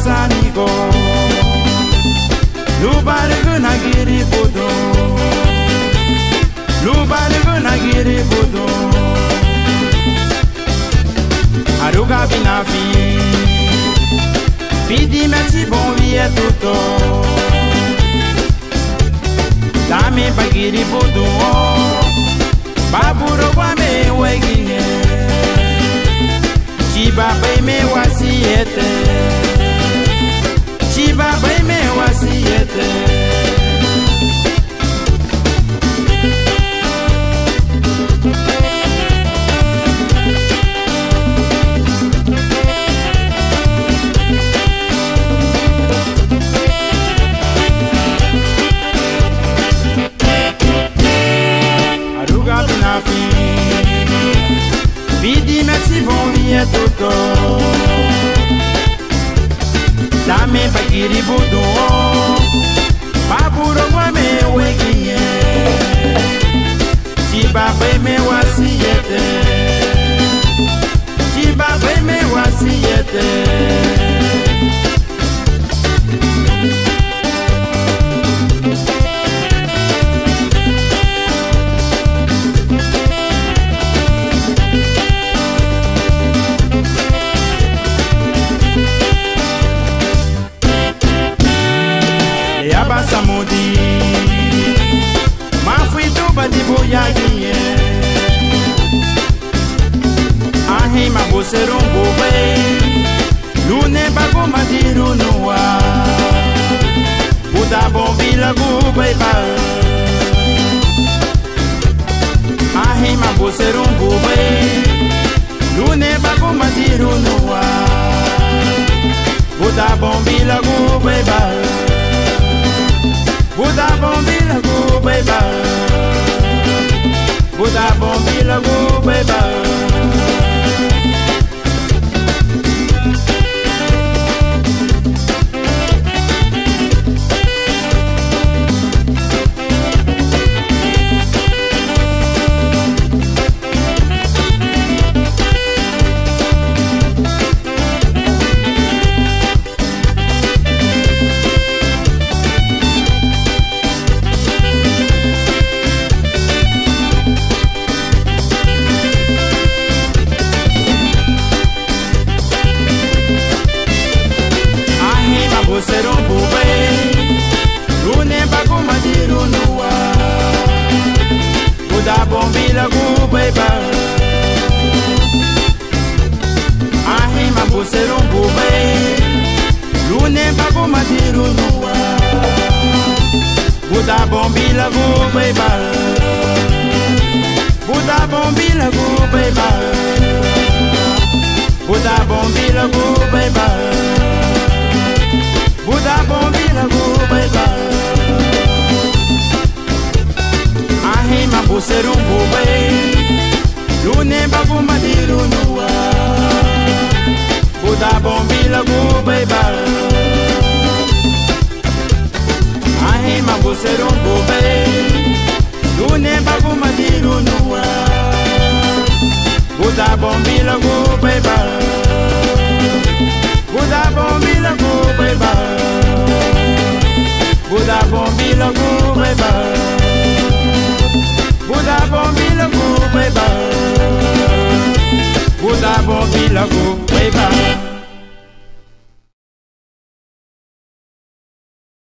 sanigo Lubargu nagiri budo Lubargu nagiri budo Aruga binafi Pidi merci bon vie tutto Dame bagiri budo Baburo wa me wegiye Chiba bay me wasiyete Chiba bay me wasiyete Aruga binafi Pidi merci bon vie tutto Dame bagiri budo Baburo wa me wegiye Chiba bay me wasiyete Chiba bay me wasiyete Samudi Mafuito badibo yagiye Ahi maboserungu be Lune bago madiru nuwa Buda bombila gube ba Ahi maboserungu be Lune bago madiru nuwa Buda bombila gube ba Buda bombila go beba Buda bombila go beba Serumbu be Lune bago madiru nuwa Buda bombila gube ba Ahi mabu serumbu be Lune bago madiru nuwa Buda bombila gube ba Buda bombila gube ba Buda bombila gube ba Buda bombila gube ba Ahi mabu serumbu be Lune bago madiru nuwa Buda bombila gube ba Ahi mabu serumbu be Lune bago madiru nuwa Buda bombila gube ba Buda bombila gube ba Buda bombila gube ba Buda bombila gube ba Buda bombila gube ba